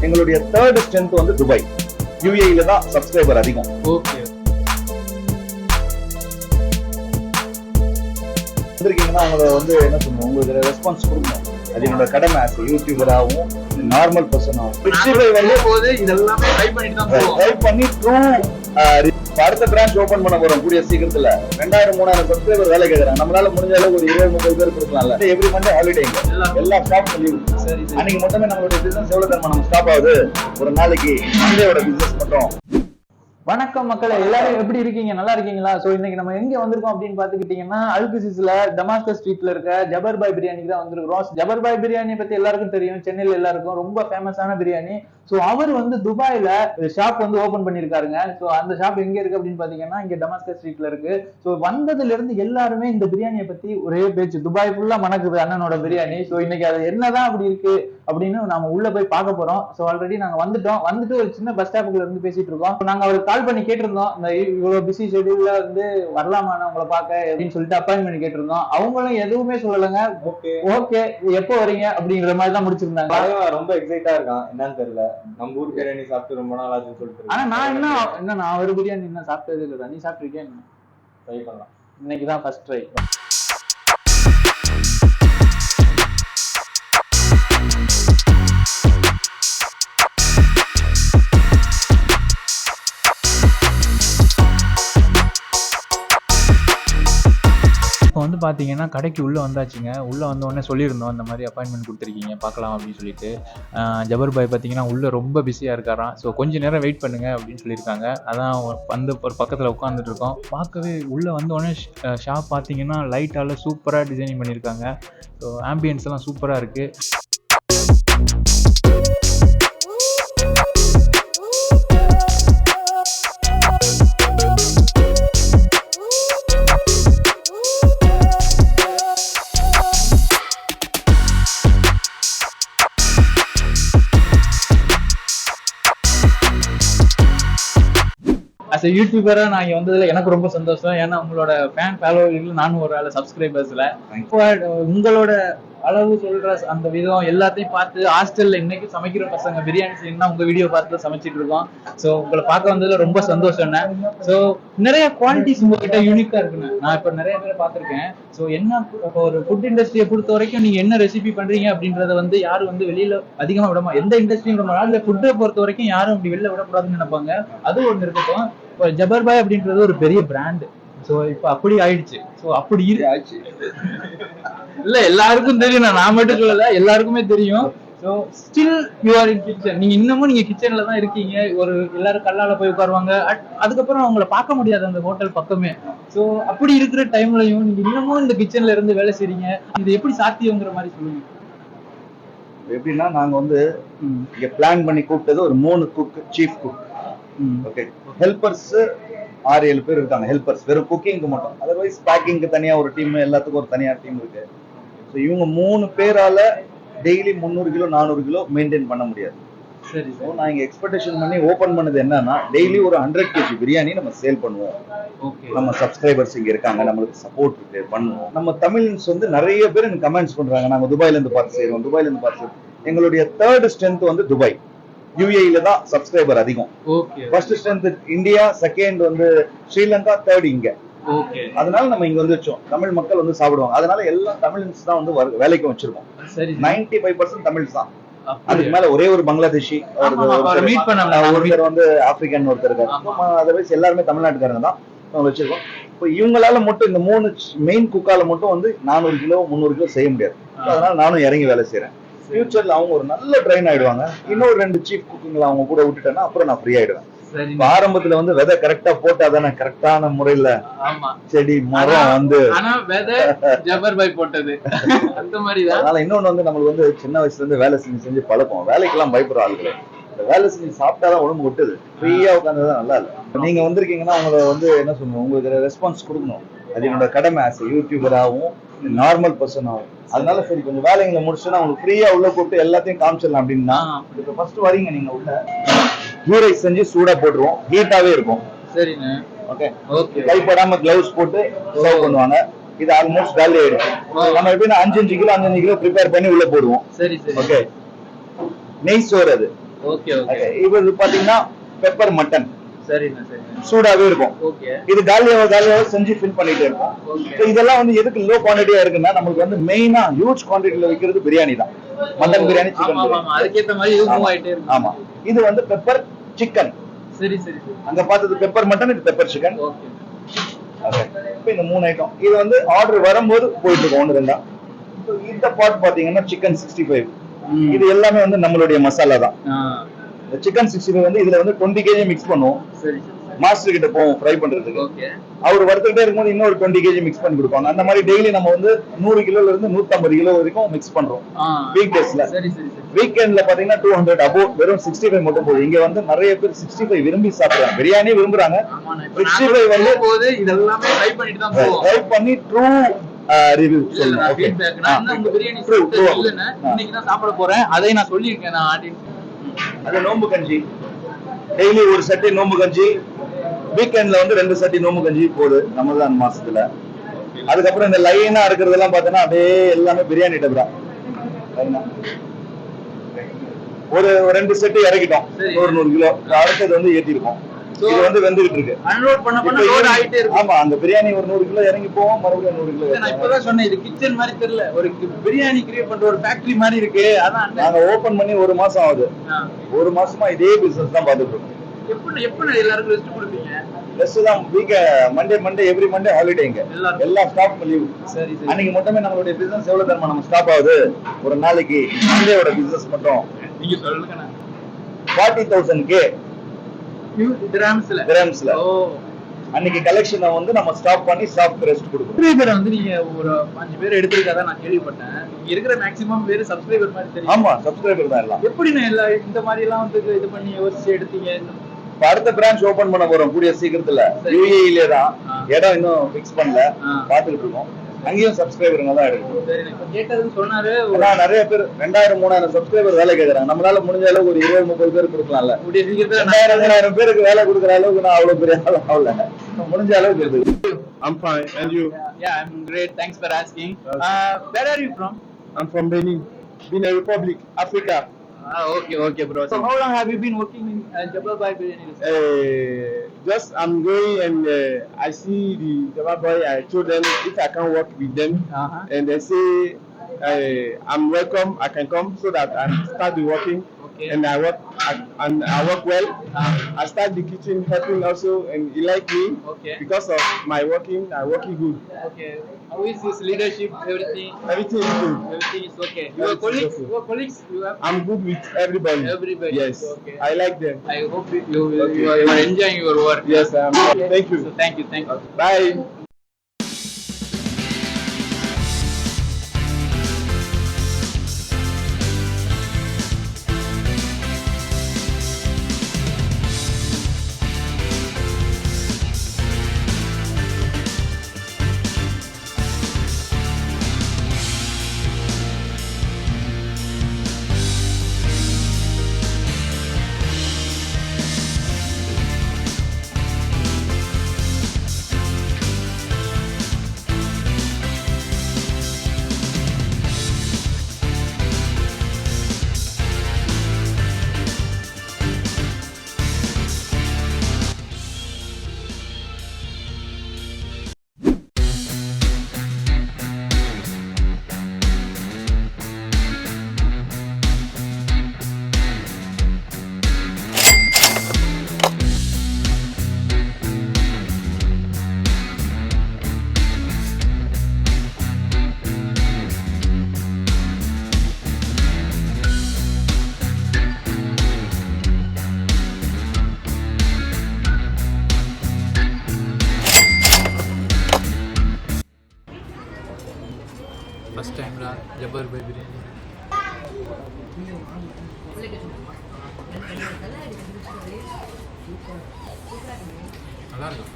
எங்களுடைய third strength வந்து Dubai. யுஏஇல தான் சப்ஸ்கிரைபர் அதிகம். ஓகே, வந்திருக்கீங்கன்னா அவங்கள வந்து என்ன சொல்லுவோம், உங்களுக்கு ரெஸ்பான்ஸ் கொடுக்கணும். அது என்னோட கடமை. ஆஸ் யூடியூபராகவும் நார்மல் பர்சனாகவும் வந்து போது இதெல்லாமே ட்ரை பண்ணிட்டு தான் போவோம். ட்ரை பண்ணி அடுத்த பிரான்ச் ஓபன் பண்ண போறோம் கூடிய சீக்கிரத்துல. 2000-3000 சப்ஸ்கிரைபர் வேலை கேட்கறாங்க. நம்மளால முடிஞ்ச அளவுக்கு ஒரு 20-30 பேர் கொடுக்கலாம்ல. எவ்ரி மண்டே ஹாலிடே, எல்லா ஸ்டாஃப் லீவ். அன்னைக்கு மட்டுமே நம்மளுடைய பிசினஸ் எவ்வளவு தரமா நம்ம ஸ்டாப் ஆகுது. ஒரு நாளைக்கு மண்டேயோட பிசினஸ் பண்றோம். வணக்கம் மக்களே, எல்லாரும் எப்படி இருக்கீங்க? நல்லா இருக்கீங்களா? சோ இன்னைக்கு நம்ம எங்க வந்திருக்கோம் அப்படின்னு பாத்துக்கிட்டீங்கன்னா, ALQusais டமாஸ்கஸ் ஸ்ட்ரீட்ல இருக்க ஜபர் பாய் பிரியாணிக்கு தான் வந்திருக்கிறோம். ஜபர் பாய் பிரியாணி பத்தி எல்லாருக்கும் தெரியும், சென்னையில எல்லாருக்கும் ரொம்ப ஃபேமஸான பிரியாணி. சோ அவர் வந்து துபாயில ஷாப் வந்து ஓபன் பண்ணிருக்காருங்க. சோ அந்த ஷாப் எங்க இருக்கு அப்படின்னு பாத்தீங்கன்னா, இங்க டமாஸ்கஸ் ஸ்ட்ரீட்ல இருக்கு. சோ வந்ததுல இருந்து எல்லாருமே இந்த பிரியாணியை பத்தி ஒரே பேச்சு, துபாய் ஃபுல்லா மணக்குது அண்ணனோட பிரியாணி. சோ இன்னைக்கு அது என்னதான் அப்படி இருக்கு அப்படின்னு நாம உள்ள போய் பார்க்க போறோம். சோ ஆல்ரெடி நாங்க வந்துட்டு ஒரு சின்ன பஸ் ஸ்டாப்புக்குள்ள இருந்து பேசிட்டு இருக்கோம். நாங்க அவருக்கு கால் பண்ணி கேட்டிருந்தோம், இந்த இவ்வளவு பிஸி ஷெட்யூல்ல வந்து வரலாமா உங்களை பார்க்க அப்படின்னு சொல்லிட்டு அப்பாயின்மெண்ட் கேட்டிருந்தோம். அவங்களும் எதுவுமே சொல்லலைங்க. ஓகே எப்போ வரீங்க அப்படிங்கிற மாதிரி தான் முடிச்சிருந்தாங்க. ரொம்ப எக்ஸைட்டா இருக்கான், என்னன்னு தெரியல. நம்ம ஊர் பிரியாணி சாப்பிட்டு ரொம்ப நாள் ஆச்சுன்னு சொல்லிட்டு. ஆனா நான் ஒரு பிரியாணி இன்னும் சாப்பிட்டது இல்லடா. நீ சாப்பிட்டிருக்கியா? ட்ரை பண்ணலாம். இன்னைக்குதான் ஃபர்ஸ்ட் ட்ரை. இப்போ வந்து பார்த்தீங்கன்னா கடைக்கு உள்ளே வந்தாச்சுங்க. உள்ளே வந்தோடனே சொல்லியிருந்தோம் இந்த மாதிரி அப்பாயின்மெண்ட் கொடுத்துருக்கீங்க பார்க்கலாம் அப்படின்னு சொல்லிட்டு. ஜபர் பாய் பார்த்தீங்கன்னா உள்ளே ரொம்ப பிஸியாக இருக்காராம். ஸோ கொஞ்சம் நேரம் வெயிட் பண்ணுங்க அப்படின்னு சொல்லியிருக்காங்க. அதான் வந்து ஒரு பக்கத்தில் உட்காந்துட்டு இருக்கோம். பார்க்கவே உள்ளே வந்தோடனே ஷாப் பார்த்தீங்கன்னா லைட்டால் சூப்பராக டிசைனிங் பண்ணியிருக்காங்க. ஸோ ஆம்பியன்ஸ் எல்லாம் சூப்பராக இருக்குது. as a யூடியூபரா நான் இங்க வந்ததுல எனக்கு ரொம்ப சந்தோஷம். ஏன்னா உங்களோட ஃபேன் ஃபாலோவர்ல நானும் ஒரு ஆளு சப்ஸ்கிரைபர்ஸ்ல. உங்களோட அளவு சொல்ற அந்த விதம் எல்லாத்தையும் பார்த்து ஹாஸ்டல்ல இன்னைக்கு சமைக்கிற பசங்க பிரியாணி செய்யணும்னா உங்க வீடியோ பார்த்து சமைச்சிட்டு இருக்கோம். ஸோ உங்களை பார்க்க வந்ததுல ரொம்ப சந்தோஷம். ஸோ நிறைய குவாலிட்டிஸ் உங்ககிட்ட யூனிக்கா இருக்குன்னு நான் இப்ப நிறைய பேரை பார்த்திருக்கேன். ஸோ என்ன ஒரு ஃபுட் இண்டஸ்ட்ரியை பொறுத்த வரைக்கும் நீங்க என்ன ரெசிபி பண்றீங்க அப்படின்றத வந்து யாரும் வந்து வெளியில அதிகமா விடமா, எந்த இண்டஸ்ட்ரியும் விட மாட்டாங்க. ஃபுட்டை பொறுத்த வரைக்கும் யாரும் அப்படி வெளில விடக்கூடாதுன்னு நினைப்பாங்க. அது ஒண்ணு இருக்கட்டும். இப்போ ஜபர் பாய் அப்படின்றது ஒரு பெரிய பிராண்ட். சோ இப்ப அப்படி ஆயிடுச்சு. சோ அப்படி ஆயிடுச்சு இல்ல, எல்லாருக்கும் தெரியும். நான் மட்டும் சொல்லல, எல்லாருக்குமே தெரியும். So still you are in kitchen. நீங்க இன்னமும் கிச்சன்ல தான் இருக்கீங்க. ஒரு எல்லாரும் கல்லால போய் உட்காருவாங்க. அதுக்கப்புறம் அவங்கள பார்க்க முடியாது அந்த ஹோட்டல் பக்கமே. சோ அப்படி இருக்கிற டைம்லயும் நீங்க இன்னமும் இந்த கிச்சன்ல இருந்து வேலை செய்றீங்க. இது எப்படி சாத்தியங்கிற மாதிரி சொல்லுங்க. எப்படின்னா நாங்க வந்து இங்க பிளான் பண்ணி கூப்பிட்டது ஒரு 3 cook, chief cook. Okay, helpers 6-7 பேர் இருக்காங்க. ஹெல்பர்ஸ் வெறும் குக்கிங்க்கு மட்டும். அதர்வைஸ் பேக்கிங்க்கு தனியா ஒரு டீம், எல்லாத்துக்கும் ஒரு தனியா டீம் இருக்கு. ஸோ இவங்க 3 பேரால டெய்லி 300 கிலோ 400 கிலோ மெயின்டைன் பண்ண முடியாது. சரி. ஸோ நான் இங்க எக்ஸ்பெக்டேஷன் பண்ணி ஓபன் பண்ணது என்னன்னா, டெய்லி ஒரு 100 kg பிரியாணி நம்ம சேல் பண்ணுவோம். நம்ம சப்ஸ்கிரைபர்ஸ் இங்க இருக்காங்க, நம்மளுக்கு சப்போர்ட் இருக்கு, பண்ணுவோம். நம்ம தமிழ்ஸ் வந்து நிறைய பேர் எனக்கு கமெண்ட்ஸ் பண்றாங்க, நாங்க துபாயில இருந்து பார்த்து செய்யறோம், துபாயில இருந்து பார்த்து. எங்களுடைய தேர்ட் ஸ்ட்ரென்த் வந்து துபாய். யுஏஇல தான் சப்ஸ்கிரைபர் அதிகம். ஃபர்ஸ்ட் ஸ்ட்ரென்த் இந்தியா, செகண்ட் வந்து ஸ்ரீலங்கா, தேர்ட் இங்க. அதனால நம்ம இங்க வந்து வச்சோம். தமிழ் மக்கள் வந்து சாப்பிடுவாங்க. அதனால எல்லா தமிழ்ஸ் தான் வந்து வேலைக்கு வச்சிருக்கோம். 95% தமிழ்ஸ் தான். அதுக்கு மேல ஒரே ஒரு பங்களாதேஷி, ஒருத்தர் வந்து ஆப்பிரிக்கன் ஒருத்தர் இருக்காரு. அதர்வைஸ் எல்லாருமே தமிழ்நாட்டுக்காரங்க தான் வச்சிருக்கோம். இப்போ இவங்களால மட்டும் இந்த 3 மெயின் குக்கால மட்டும் வந்து 400 கிலோ 300 கிலோ செய்ய முடியாது. அதனால நானும் இறங்கி வேலை செய்யறேன். ஃபியூச்சர்ல அவங்க ஒரு நல்ல ட்ரெயின் ஆயிடுவாங்க. இன்னொரு 2 சீஃப் குக்கிங்ல அவங்க கூட விட்டுட்டேன்னா அப்புறம் நான் ஃப்ரீ ஆயிடுவேன். ஆரம்பத்துல வந்து விதை கரெக்டா போட்டாதானே கரெக்டான முறையில செடி மரம் வந்து ஜபர் பாய் போட்டது அந்த மாதிரி. அதனால இன்னொன்னு வந்து நம்மளுக்கு வந்து சின்ன வயசுல இருந்து வேலை செஞ்சு பழக்கம். வேலைக்கெல்லாம் பயப்படுற ஆளுகளை வேலை செஞ்சு சாப்பிட்டாதான் உடம்பு விட்டுது. ஃப்ரீயா உட்காந்துதான் நல்லா இல்லை. நீங்க வந்திருக்கீங்கன்னா உங்களை வந்து என்ன சொல்லணும், உங்களுக்கு ரெஸ்பான்ஸ் கொடுக்கணும். அது என்னோட கடமை. ஆஸ் யூடியூபராகவும் நார்மல் பர்சனாகவும். அதனால சரி கொஞ்சம் வேலைங்களை முடிச்சுன்னா உங்களுக்கு ஃப்ரீயா உள்ள கூப்பிட்டு எல்லாத்தையும் காமிச்சிடலாம் அப்படின்னா, இப்போ ஃபர்ஸ்ட் வரீங்க நீங்க உள்ள, கீ ரைஸ் செஞ்சு சூடா போட்டுருவோம். ஹீட்டாவே இருக்கும். சரிங்க. ஓகே, கைப்படாம கிளவுஸ் போட்டு சர்வ் பண்ணுவாங்க. இது ஆல்மோஸ்ட் காலி ஆயிடுச்சு. நம்ம எப்படின்னா 5 கிலோ ப்ரிப்பேர் பண்ணி உள்ள போடுவோம். சரி சரி. ஓகே, நெய் சோறு. அது ஓகே ஓகே. இது பாத்தீங்கன்னா பெப்பர் மட்டன் சரிண்ணா சரிண்ணா. சூடாவே இருக்கும். ஓகே. இது காலியாக செஞ்சு ஃபில் பண்ணிட்டே இருக்கும். So இதெல்லாம் வந்து எதுக்கு லோ குவாண்டிட்டியா இருக்குன்னா நமக்கு வந்து மெயினா ஹியூஜ் குவாண்டிட்டில விக்கிறது பிரியாணி தான். Mutton biryani, chicken biryani. அதுக்கேத்த மாதிரி இது மூவ் ஆயிட்டே இருக்கு. ஆமா. இது வந்து பெப்பர் சிக்கன். சரி சரி சரி. அங்க பார்த்தது பெப்பர் மட்டன், இது பெப்பர் சிக்கன். ஓகே. இப்போ இந்த 3 ஐட்டம் இது வந்து ஆர்டர் வரும்போது போயிட்டு இருக்கும் 1 2. இந்த பார்ட் பாத்தீங்கன்னா சிக்கன் 65. இது எல்லாமே வந்து நம்மளுடைய மசாலா தான். இந்த சிக்கன் 65 வந்து இதுல வந்து 20 kg மிக்ஸ் பண்ணுவோம். சரி சரி. மாஸ்டர் கிட்ட போவோம் ஃப்ரை பண்றதுக்கு. ஓகே. அவர் வறுத்துக்கிட்டே இருக்கும்போது இன்னொரு 20 kg மிக்ஸ் பண்ணி கொடுப்பாங்க. அந்த மாதிரி டெய்லி நம்ம வந்து 100 கிலோல இருந்து 150 கிலோ வரைக்கும் மிக்ஸ் பண்றோம் வீக் டேஸ்ல. சரி சரி சரி. வீக்கெண்ட்ல பாத்தீங்கன்னா 200 அபோவ் வெறும் 65 மட்டும் போகுது. இங்க வந்து நிறைய பேர் 65 விரும்பி சாப்பிடுறாங்க. பிரியாணி விரும்புறாங்க. 65 வந்து போது இதெல்லாம் ட்ரை பண்ணிட்டு தான் போவோம். ட்ரை பண்ணி ட்ரூ ரிவ்யூ சொல்லுங்க. ஓகே. நான் உங்க பிரியாணி இல்லன்னா இன்னைக்கு தான் சாப்பிட போறேன். அதை நான் சொல்லிருக்கேன். நான் ஆடி அது நோம்பு கஞ்சி. டெய்லி ஒரு சட்டி நோம்பு கஞ்சி, வீக்கெண்ட்ல வந்து 2 சட்டி நோம்பு கஞ்சி போகுது ரமலான் மாசத்துல. அதுக்கப்புறம் இந்த லைனா இருக்கிறதெல்லாம் பார்த்தோன்னா அப்படியே எல்லாமே பிரியாணி டப் தான். ஒரு 2 செட்டு இறக்கிட்டோம் 100 கிலோ. அடுத்தது வந்து ஏற்றிருக்கோம். இது வந்து வெந்துகிட்டு இருக்கு. அன்லோட் பண்ண லோட் ஆயிட்டே இருக்கு. ஆமா, அந்த பிரியாணி ஒரு 100 கிலோ இறங்கி போவோம், மறுபடியும் 100 கிலோ. நான் இப்பதான் சொன்னேன், இது கிச்சன் மாதிரி தெரியல, ஒரு பிரியாணி கிரியேட் பண்ற ஒரு ஃபேக்டரி மாதிரி இருக்கு. அதான் நாங்க ஓபன் பண்ணி 1 மாசம் ஆகுது. 1 மாசமா இதே பிசினஸ் தான் பார்த்துட்டு இருக்கோம். எப்படி எல்லாருக்கும் ரெஸ்ட் கொடுப்பீங்க? ரெஸ்ட் தான். Monday every Monday holiday. இங்க எல்லா ஸ்டாஃப் லீவ். சரி சரி. அன்னைக்கு மட்டுமே நம்மளுடைய பிசினஸ் எவ்வளவு தரமா நம்ம ஸ்டாப் ஆகுது ஒரு நாளைக்கு மண்டேயோட பிசினஸ் மட்டும் நீங்க சொல்லுங்க. 40,000 கிராம்ஸ்ல. ஓ, அன்னைக்கு கலெக்ஷனை வந்து நம்ம ஸ்டாப் பண்ணி ஸ்டாஃப் ரெஸ்ட் கொடுக்கணும். பேர் வந்து நீங்க ஒரு 5 பேர் எடுத்திருக்காத நான் கேள்விப்பட்டேன். இங்க இருக்கிற மேக்ஸிமம் பேர் சப்ஸ்கிரைபர் மாதிரி தெரியும். ஆமா, சப்ஸ்கிரைபர் தான் எல்லாம். எப்படி எல்லாம் இந்த மாதிரி எல்லாம் வந்து இது பண்ணி யோசிச்சு எடுத்தீங்க? அடுத்த பிரான்ச் ஓபன் பண்ண போறோம் கூடிய சீக்கிரத்துல. யுஏஇல தான். இடம் இன்னும் ஃபிக்ஸ் பண்ணல, பாத்துக்கிட்டு இருக்கோம். அங்கேயும் சப்ஸ்கிரைபருங்க தான் எடுக்கணும். கேட்டதுன்னு சொன்னாரு. நிறைய பேர் 2000-3000 சப்ஸ்கிரைபர் வேலை கேட்கறாங்க. நம்மளால முடிஞ்ச அளவுக்கு ஒரு 20-30 பேர் கொடுக்கலாம்ல. 2000-3000 பேருக்கு வேலை கொடுக்குற அளவுக்கு நான் அவ்வளவு பெரிய ஆள் ஆகல. முடிஞ்ச அளவுக்கு இருக்கு. I'm fine. And you? Yeah, I'm great. Thanks for asking. Where are you from? I'm from Benin Republic, Africa. Okay, bro. So how long have you been working in Jabbar Bhai Biriyani? Just I'm going and I see the Jabbar Bhai. I told them if I can work with them, and they say I'm welcome. I can come so that I start the working. Okay. And I work well. I start the kitchen helping also, and he like me. Okay. Because of my working, I working good. Okay. How is his leadership? Everything is good. Everything is okay. Your colleagues, you have? I'm good with everybody. Yes. Okay. I like them. I hope you are enjoying your work. Yes, I am. Okay. Thank you. So thank you. Bye. First time Jabbar Bhai Biriyani. நல்லா இருக்கும்.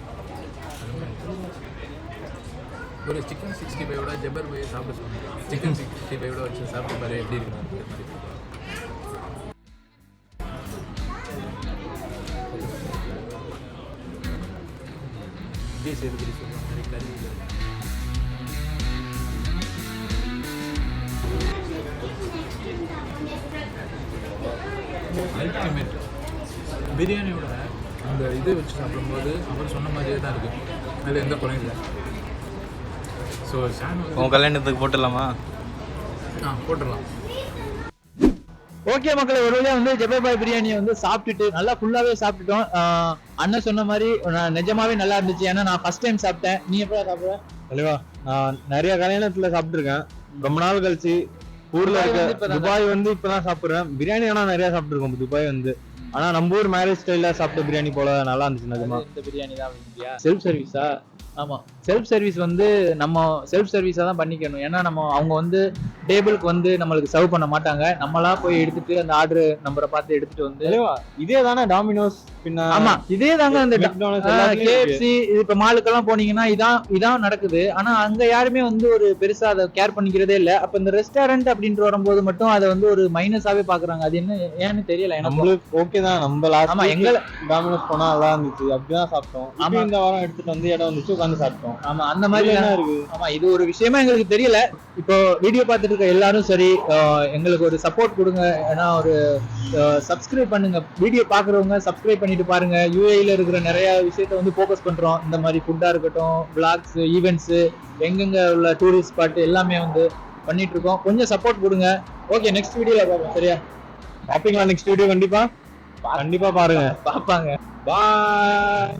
ஒரு chicken 65 Jabbar பாய் சாப்பிட சொன்னேன். Chicken 65 வச்சு சாப்பிட்டு பாரு எப்படி இருக்கும். இப்படியே சேர்த்து சொல்லுவாங்க. நிறைய கறி அல்டிமேட். பிரியாணியோட அந்த இது வச்சு சாப்பிடும்போது அவர் சொன்ன மாதிரியே தான் இருக்குது, அதில் எந்த குறையும் இல்லை. ஸோ உன் கல்யாணத்துக்கு போட்டுடலாமா? போட்டுடலாம். ஓகே மக்களே, ஒரு வழியா வந்து ஜப்பர் பாய் பிரியாணியை வந்து சாப்பிட்டுட்டு நல்லா ஃபுல்லாவே சாப்பிட்டுட்டோம். அண்ணன் சொன்ன மாதிரி நிஜமாவே நல்லா இருந்துச்சு. ஏன்னா நான் ஃபர்ஸ்ட் டைம் சாப்பிட்டேன். நீ எப்போ சாப்பிடுற? தெளிவா நான் நிறைய கல்யாணத்துல சாப்பிட்டுருக்கேன். ரொம்ப நாள் கழிச்சு ஊர்ல இருக்க துபாய் வந்து இப்பதான் சாப்பிடுறேன். பிரியாணி ஆனா நிறைய சாப்பிட்டுருக்கோம் துபாய் வந்து. ஆனா நம்ம ஊர் மேரேஜ் ஸ்டைல்ல சாப்பிட்ட பிரியாணி போல நல்லா இருந்துச்சு. நிஜமா இந்த பிரியாணி தான் செல்ஃப் சர்வீஸா? ஆமா, செல்ஃப் சர்வீஸ் வந்து நம்ம செல்ஃப் சர்வீஸா தான் பண்ணிக்கணும். ஏன்னா நம்ம அவங்க வந்து டேபிளுக்கு வந்து நம்மளுக்கு சர்வ் பண்ண மாட்டாங்க. நம்மளா போய் எடுத்துட்டு அந்த ஆர்டர் நம்பரை பார்த்து எடுத்துட்டு வந்து. இதே தானே டாமினோஸ் பின்ன? ஆமா, இதே தாங்க அந்த KFC இப்ப மாலுக்கெல்லாம் போனீங்கன்னா இதான் நடக்குது. ஆனா அங்க யாருமே வந்து ஒரு பெருசா அதை கேர் பண்ணிக்கிறதே இல்ல. அப்ப இந்த ரெஸ்டாரண்ட் அப்படின்ட்டு வரும்போது மட்டும் அதை வந்து ஒரு மைனஸாவே பாக்குறாங்க. அது என்ன ஏன்னு தெரியல. நம்மளுக்கு ஓகே தான். நம்ம லாஸ்ட் ஆமா எங்க டாமினோஸ் போனா நல்லா இருந்துச்சு, அப்படிதான் சாப்பிட்டோம். ஆமா, இந்த வாரம் எடுத்துட்டு வந்து இடம் வந்துச்சு, உட்காந்து சாப்பிட்டோம். ஆமா, அந்த மாதிரி இருக்கு. ஆமா, இது ஒரு விஷயமா எங்களுக்கு தெரியல. இப்போ வீடியோ பார்த்துட்டு இருக்க எல்லாரும் சரி, எங்களுக்கு ஒரு சப்போர்ட் கொடுங்க. ஏன்னா ஒரு சப்ஸ்கிரைப் பண்ணுங்க. வீடியோ பாக்குறவங்க சப்ஸ்கிரைப் பண்ணிட்டு பாருங்க. UAE-ல இருக்கிற நிறைய விஷயத்த வந்து ஃபோக்கஸ் பண்றோம். இந்த மாதிரி ஃபுட்டா இருக்கட்டும், விளாக்ஸ், ஈவெண்ட்ஸ், எங்கெங்க உள்ள டூரிஸ்ட் ஸ்பாட் எல்லாமே வந்து பண்ணிட்டு இருக்கோம். கொஞ்சம் சப்போர்ட் கொடுங்க. ஓகே, நெக்ஸ்ட் வீடியோல பார்ப்போம். சரியா? பாப்பீங்களா? நெக்ஸ்ட் வீடியோ கண்டிப்பா பாருங்க. பாப்பாங்க. பாய்.